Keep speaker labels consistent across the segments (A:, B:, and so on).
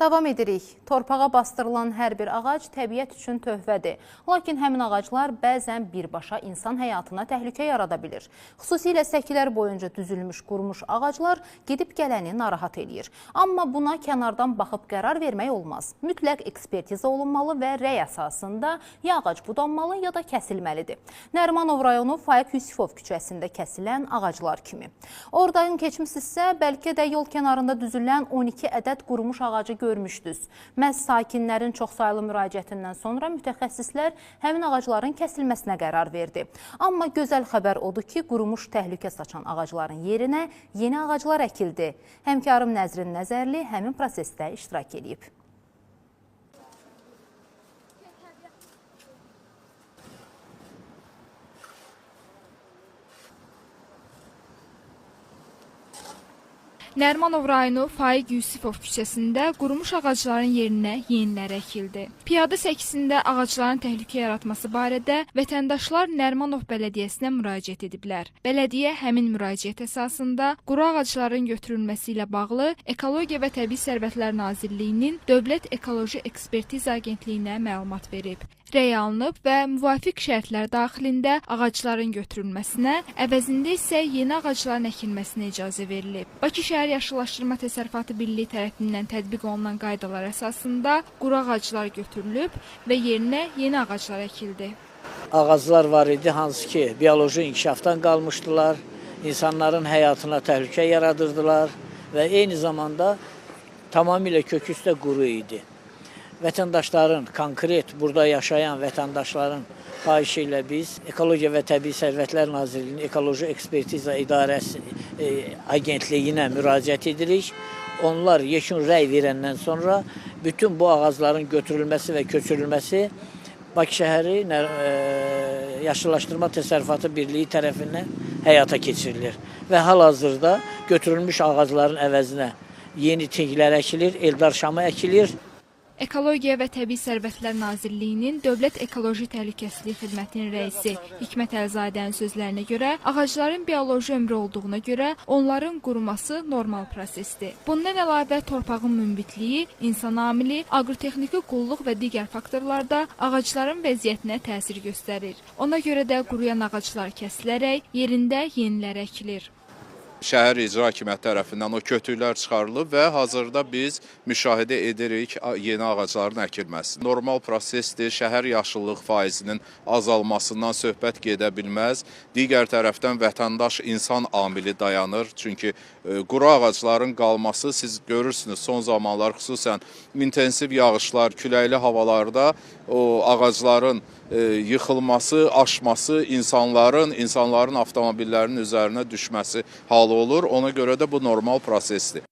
A: Davam edirik. Torpağa bastırılan hər bir ağac təbiət üçün töhfədir. Lakin həmin ağaclar bəzən birbaşa insan həyatına təhlükə yarada bilir. Xüsusilə səkilər boyunca düzülmüş qurumuş ağaclar gedib gələni narahat edir. Amma buna kənardan baxıb qərar vermək olmaz. Mütləq ekspertiza olunmalı və rəy əsasında ya ağac budanmalı ya da kəsilməlidir. Nərimanov rayonu Faiq Yusifov küçəsində kəsilən ağaclar kimi. Oradan keçmisinizsə, bəlkə də yol kənarında düzülən 12 ədəd qurumuş ağacı görmüşdünüz. Məhz sakinlərin çoxsaylı müraciətindən sonra mütəxəssislər həmin ağacların kəsilməsinə qərar verdi. Amma gözəl xəbər odur ki, qurumuş təhlükə saçan ağacların yerinə yeni ağaclar əkildi. Həmkarım Nəzrin Nəzərli həmin prosesdə iştirak edib.
B: Nərimanov rayonu Faiq Yusifov küçəsində qurumuş ağacların yerinə yeniləri əkildi. Piyada səkisində ağacların təhlükə yaratması barədə vətəndaşlar Nərimanov Bələdiyyəsinə müraciət ediblər. Bələdiyyə həmin müraciət əsasında quru ağacların götürülməsi ilə bağlı Ekologiya və Təbii Sərvətlər Nazirliyinin Dövlət Ekoloji Ekspertiza Agentliyinə məlumat verib. Rəy alınıb və müvafiq şərtlər daxilində ağacların götürülməsinə, əvəzində isə yeni ağacların əkilməsinə icazə verilib. Bakı Şəhər Yaşıllaşdırma Təsərrüfatı Birliyi tərəfindən tətbiq olunan qaydalar əsasında quru ağaclar götürülüb və yerinə yeni ağaclar əkildi.
C: Ağaclar var idi, hansı ki, bioloji inkişafdan qalmışdılar, insanların həyatına təhlükə yaradırdılar və eyni zamanda tamamilə kök üstə quru idi. Vətəndaşların, konkret burada yaşayan vətəndaşların xahişi ilə biz Ekologiya və Təbii Sərvətlər Nazirliyinin Ekoloji Ekspertiza İdarəsi Agentliyinə müraciət edirik. Onlar yekun rəy verəndən sonra bütün bu ağacların götürülməsi və köçürülməsi Bakı Şəhəri Yaşıllaşdırma Təsərrüfatı Birliyi tərəfindən həyata keçirilir. Və hal-hazırda götürülmüş ağacların əvəzinə yeni tinglər əkilir, Eldar şamı əkilir.
B: Ekologiya və Təbii Sərvətlər Nazirliyinin Dövlət Ekoloji Təhlükəsizlik Xidmətinin rəisi Hikmət Əlzadənin sözlərinə görə, ağacların bioloji ömrü olduğuna görə onların quruması normal prosesdir. Bundan əlavə torpağın münbitliyi, insan amili, aqrotexniki qulluq və digər faktorlarda ağacların vəziyyətinə təsir göstərir. Ona görə də quruyan ağaclar kəsilərək yerində yeniləri əkilir.
D: Şəhər İcra Hakimiyyəti tərəfindən o kötüklər çıxarılıb və hazırda biz müşahidə edirik yeni ağacların əkilməsi. Normal prosesdir, şəhər yaşıllıq faizinin azalmasından söhbət gedə bilməz. Digər tərəfdən vətəndaş insan amili dayanır. Çünki quru ağacların qalması, siz görürsünüz son zamanlar xüsusən intensiv yağışlar, küləkli havalarda o ağacların yıxılması, aşması, insanların avtomobillərinin üzərinə düşməsi halı olur. Ona görə də bu normal prosesdir.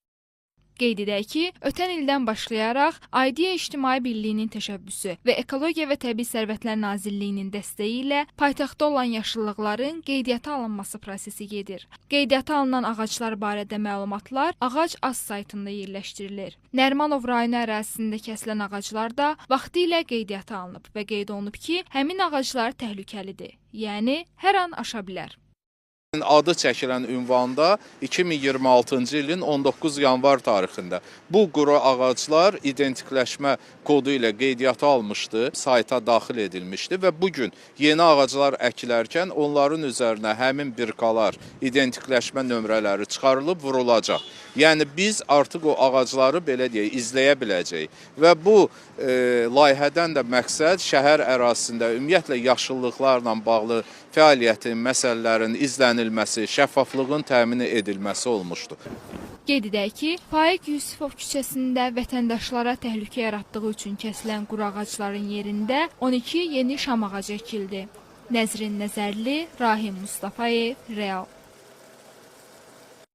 B: Qeyd edək ki, ötən ildən başlayaraq Aidiyə İctimai Birliyinin təşəbbüsü və Ekologiya və Təbii Sərvətlər Nazirliyinin dəstəyi ilə paytaxtda olan yaşıllıqların qeydiyyata alınması prosesi gedir. Qeydiyyata alınan ağaclar barədə məlumatlar Ağac Az saytında yerləşdirilir. Nərimanov rayonu ərazisində kəsilən ağaclar da vaxtilə qeydiyyata alınıb və qeyd olunub ki, həmin ağaclar təhlükəlidir, yəni hər an aşa bilər.
D: Adı çəkilən ünvanda 2026-cı ilin 19 yanvar tarixində bu quru ağaclar identikləşmə kodu ilə qeydiyyata almışdı, sayta daxil edilmişdi və bugün yeni ağaclar əkilərkən onların üzərinə həmin birkalar, identikləşmə nömrələri çıxarılıb vurulacaq. Yəni biz artıq o ağacları belə deyək, izləyə biləcəyik və bu layihədən də məqsəd şəhər ərazisində ümumiyyətlə yaşıllıqlarla bağlı fəaliyyətin, məsələlərin izlənilməsi, şəffaflığın təmin edilməsi olmuşdur.
B: Qeyd edək ki, Faiq Yusifov küçəsində vətəndaşlara təhlükə yaratdığı üçün kəsilən quru ağacların yerində 12 yeni şam ağacı əkildi. Nəzrin Nəzərli, Rahim Mustafayev, Real.